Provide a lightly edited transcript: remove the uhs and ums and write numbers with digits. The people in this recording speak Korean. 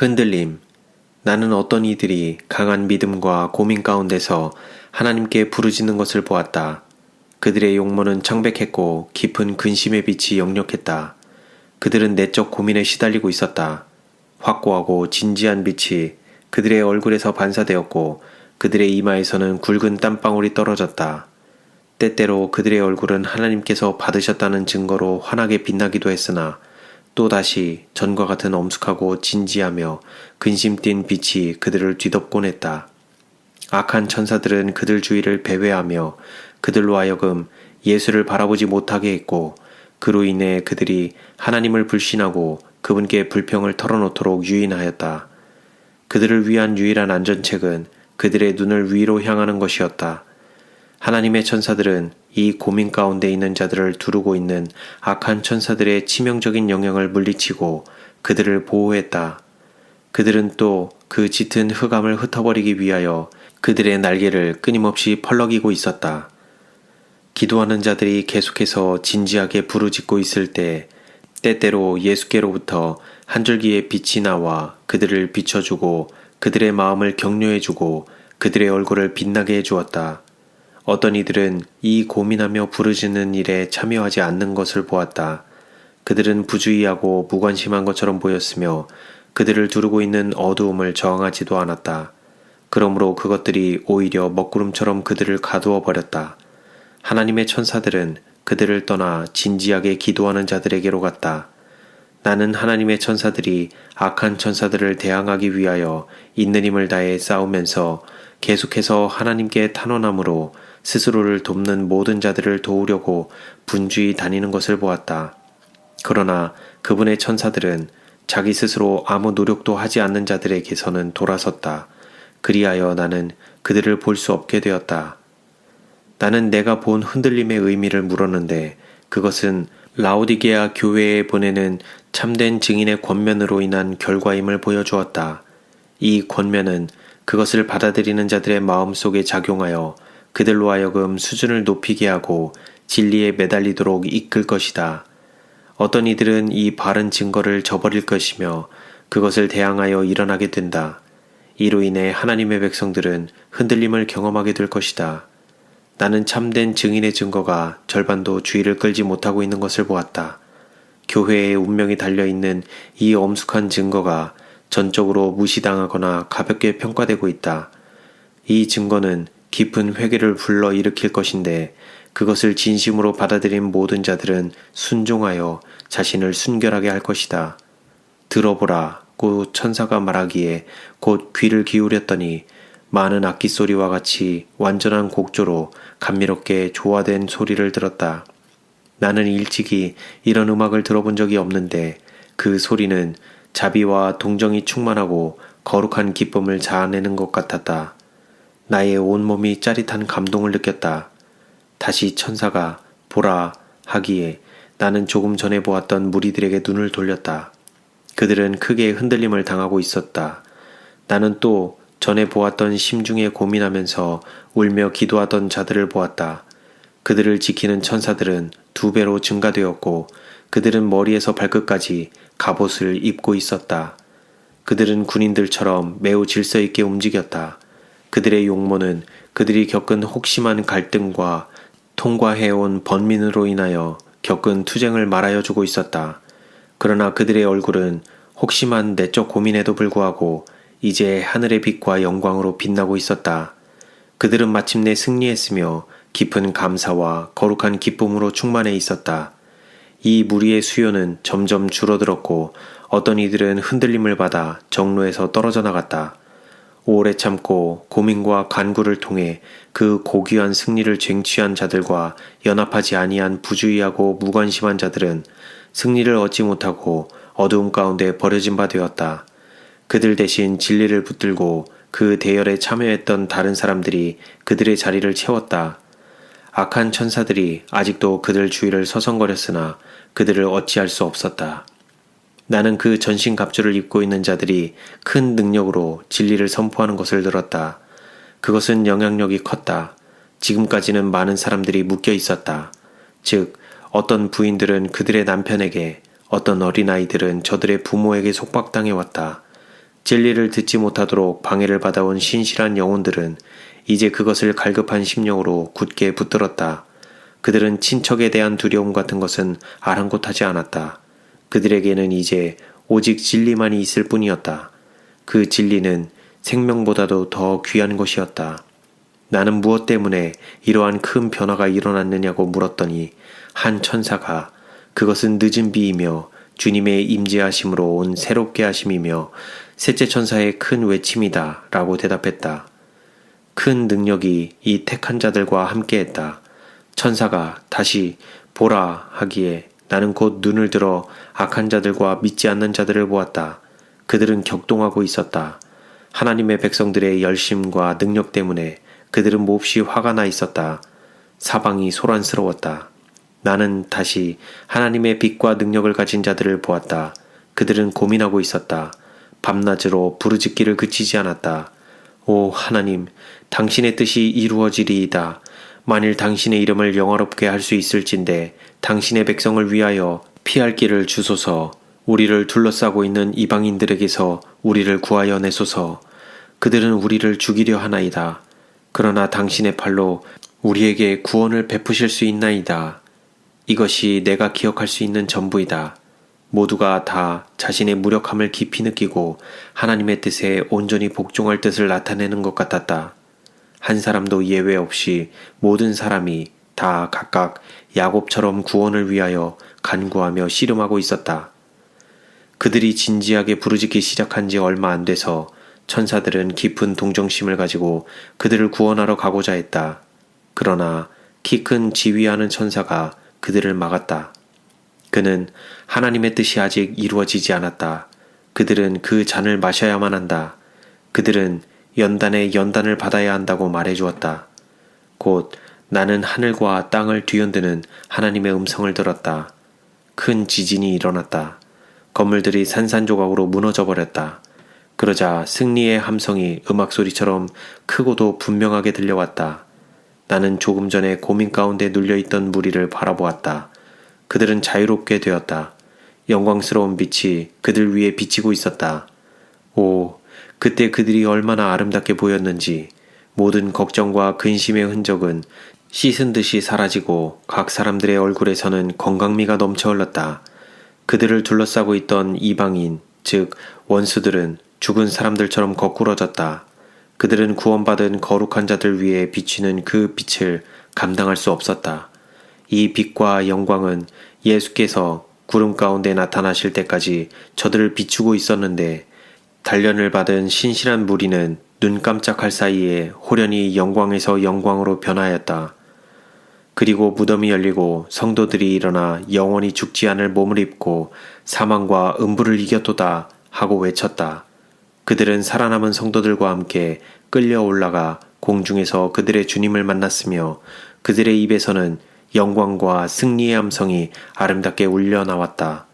흔들림. 나는 어떤 이들이 강한 믿음과 고민 가운데서 하나님께 부르짖는 것을 보았다. 그들의 용모는 창백했고 깊은 근심의 빛이 역력했다. 그들은 내적 고민에 시달리고 있었다. 확고하고 진지한 빛이 그들의 얼굴에서 반사되었고 그들의 이마에서는 굵은 땀방울이 떨어졌다. 때때로 그들의 얼굴은 하나님께서 받으셨다는 증거로 환하게 빛나기도 했으나 또다시 전과 같은 엄숙하고 진지하며 근심 띤 빛이 그들을 뒤덮곤 했다. 악한 천사들은 그들 주위를 배회하며 그들로 하여금 예수를 바라보지 못하게 했고 그로 인해 그들이 하나님을 불신하고 그분께 불평을 털어놓도록 유인하였다. 그들을 위한 유일한 안전책은 그들의 눈을 위로 향하는 것이었다. 하나님의 천사들은 이 고민 가운데 있는 자들을 두르고 있는 악한 천사들의 치명적인 영향을 물리치고 그들을 보호했다. 그들은 또 그 짙은 흑암을 흩어버리기 위하여 그들의 날개를 끊임없이 펄럭이고 있었다. 기도하는 자들이 계속해서 진지하게 부르짖고 있을 때 때때로 예수께로부터 한 줄기의 빛이 나와 그들을 비춰주고 그들의 마음을 격려해주고 그들의 얼굴을 빛나게 해주었다. 어떤 이들은 이 고민하며 부르짖는 일에 참여하지 않는 것을 보았다. 그들은 부주의하고 무관심한 것처럼 보였으며 그들을 두르고 있는 어두움을 저항하지도 않았다. 그러므로 그것들이 오히려 먹구름처럼 그들을 가두어 버렸다. 하나님의 천사들은 그들을 떠나 진지하게 기도하는 자들에게로 갔다. 나는 하나님의 천사들이 악한 천사들을 대항하기 위하여 있는 힘을 다해 싸우면서 계속해서 하나님께 탄원함으로 스스로를 돕는 모든 자들을 도우려고 분주히 다니는 것을 보았다. 그러나 그분의 천사들은 자기 스스로 아무 노력도 하지 않는 자들에게서는 돌아섰다. 그리하여 나는 그들을 볼 수 없게 되었다. 나는 내가 본 흔들림의 의미를 물었는데 그것은 라오디게아 교회에 보내는 참된 증인의 권면으로 인한 결과임을 보여주었다. 이 권면은 그것을 받아들이는 자들의 마음속에 작용하여 그들로 하여금 수준을 높이게 하고 진리에 매달리도록 이끌 것이다. 어떤 이들은 이 바른 증거를 저버릴 것이며 그것을 대항하여 일어나게 된다. 이로 인해 하나님의 백성들은 흔들림을 경험하게 될 것이다. 나는 참된 증인의 증거가 절반도 주의를 끌지 못하고 있는 것을 보았다. 교회의 운명이 달려있는 이 엄숙한 증거가 전적으로 무시당하거나 가볍게 평가되고 있다. 이 증거는 깊은 회개를 불러일으킬 것인데 그것을 진심으로 받아들인 모든 자들은 순종하여 자신을 순결하게 할 것이다. 들어보라 고 천사가 말하기에 곧 귀를 기울였더니 많은 악기 소리와 같이 완전한 곡조로 감미롭게 조화된 소리를 들었다. 나는 일찍이 이런 음악을 들어본 적이 없는데 그 소리는 자비와 동정이 충만하고 거룩한 기쁨을 자아내는 것 같았다. 나의 온몸이 짜릿한 감동을 느꼈다. 다시 천사가 보라 하기에 나는 조금 전에 보았던 무리들에게 눈을 돌렸다. 그들은 크게 흔들림을 당하고 있었다. 나는 또 전에 보았던 심중에 고민하면서 울며 기도하던 자들을 보았다. 그들을 지키는 천사들은 2배로 증가되었고 그들은 머리에서 발끝까지 갑옷을 입고 있었다. 그들은 군인들처럼 매우 질서 있게 움직였다. 그들의 용모는 그들이 겪은 혹심한 갈등과 통과해온 번민으로 인하여 겪은 투쟁을 말하여 주고 있었다. 그러나 그들의 얼굴은 혹심한 내적 고민에도 불구하고 이제 하늘의 빛과 영광으로 빛나고 있었다. 그들은 마침내 승리했으며 깊은 감사와 거룩한 기쁨으로 충만해 있었다. 이 무리의 수요는 점점 줄어들었고 어떤 이들은 흔들림을 받아 정로에서 떨어져 나갔다. 오래 참고 고민과 간구를 통해 그 고귀한 승리를 쟁취한 자들과 연합하지 아니한 부주의하고 무관심한 자들은 승리를 얻지 못하고 어두움 가운데 버려진 바 되었다. 그들 대신 진리를 붙들고 그 대열에 참여했던 다른 사람들이 그들의 자리를 채웠다. 악한 천사들이 아직도 그들 주위를 서성거렸으나 그들을 어찌할 수 없었다. 나는 그 전신갑주를 입고 있는 자들이 큰 능력으로 진리를 선포하는 것을 들었다. 그것은 영향력이 컸다. 지금까지는 많은 사람들이 묶여 있었다. 즉, 어떤 부인들은 그들의 남편에게, 어떤 어린아이들은 저들의 부모에게 속박당해왔다. 진리를 듣지 못하도록 방해를 받아온 신실한 영혼들은 이제 그것을 갈급한 심령으로 굳게 붙들었다. 그들은 친척에 대한 두려움 같은 것은 아랑곳하지 않았다. 그들에게는 이제 오직 진리만이 있을 뿐이었다. 그 진리는 생명보다도 더 귀한 것이었다. 나는 무엇 때문에 이러한 큰 변화가 일어났느냐고 물었더니 한 천사가 그것은 늦은 비이며 주님의 임재하심으로 온 새롭게 하심이며 셋째 천사의 큰 외침이다 라고 대답했다. 큰 능력이 이 택한 자들과 함께했다. 천사가 다시 보라 하기에 나는 곧 눈을 들어 악한 자들과 믿지 않는 자들을 보았다. 그들은 격동하고 있었다. 하나님의 백성들의 열심과 능력 때문에 그들은 몹시 화가 나 있었다. 사방이 소란스러웠다. 나는 다시 하나님의 빛과 능력을 가진 자들을 보았다. 그들은 고민하고 있었다. 밤낮으로 부르짖기를 그치지 않았다. 오 하나님, 당신의 뜻이 이루어지리이다. 만일 당신의 이름을 영화롭게 할 수 있을진데 당신의 백성을 위하여 피할 길을 주소서. 우리를 둘러싸고 있는 이방인들에게서 우리를 구하여 내소서. 그들은 우리를 죽이려 하나이다. 그러나 당신의 팔로 우리에게 구원을 베푸실 수 있나이다. 이것이 내가 기억할 수 있는 전부이다. 모두가 다 자신의 무력함을 깊이 느끼고 하나님의 뜻에 온전히 복종할 뜻을 나타내는 것 같았다. 한 사람도 예외 없이 모든 사람이 다 각각 야곱처럼 구원을 위하여 간구하며 씨름하고 있었다. 그들이 진지하게 부르짖기 시작한 지 얼마 안 돼서 천사들은 깊은 동정심을 가지고 그들을 구원하러 가고자 했다. 그러나 키 큰 지휘하는 천사가 그들을 막았다. 그는 하나님의 뜻이 아직 이루어지지 않았다. 그들은 그 잔을 마셔야만 한다. 그들은 연단에 연단을 받아야 한다고 말해주었다. 곧 나는 하늘과 땅을 뒤흔드는 하나님의 음성을 들었다. 큰 지진이 일어났다. 건물들이 산산조각으로 무너져 버렸다. 그러자 승리의 함성이 음악소리처럼 크고도 분명하게 들려왔다. 나는 조금 전에 고민 가운데 눌려있던 무리를 바라보았다. 그들은 자유롭게 되었다. 영광스러운 빛이 그들 위에 비치고 있었다. 오, 그때 그들이 얼마나 아름답게 보였는지. 모든 걱정과 근심의 흔적은 씻은 듯이 사라지고 각 사람들의 얼굴에서는 건강미가 넘쳐 흘렀다. 그들을 둘러싸고 있던 이방인, 즉 원수들은 죽은 사람들처럼 거꾸러졌다. 그들은 구원받은 거룩한 자들 위에 비치는 그 빛을 감당할 수 없었다. 이 빛과 영광은 예수께서 구름 가운데 나타나실 때까지 저들을 비추고 있었는데 단련을 받은 신실한 무리는 눈 깜짝할 사이에 호련히 영광에서 영광으로 변하였다. 그리고 무덤이 열리고 성도들이 일어나 영원히 죽지 않을 몸을 입고 사망과 음부를 이겼도다 하고 외쳤다. 그들은 살아남은 성도들과 함께 끌려 올라가 공중에서 그들의 주님을 만났으며 그들의 입에서는 영광과 승리의 함성이 아름답게 울려 나왔다.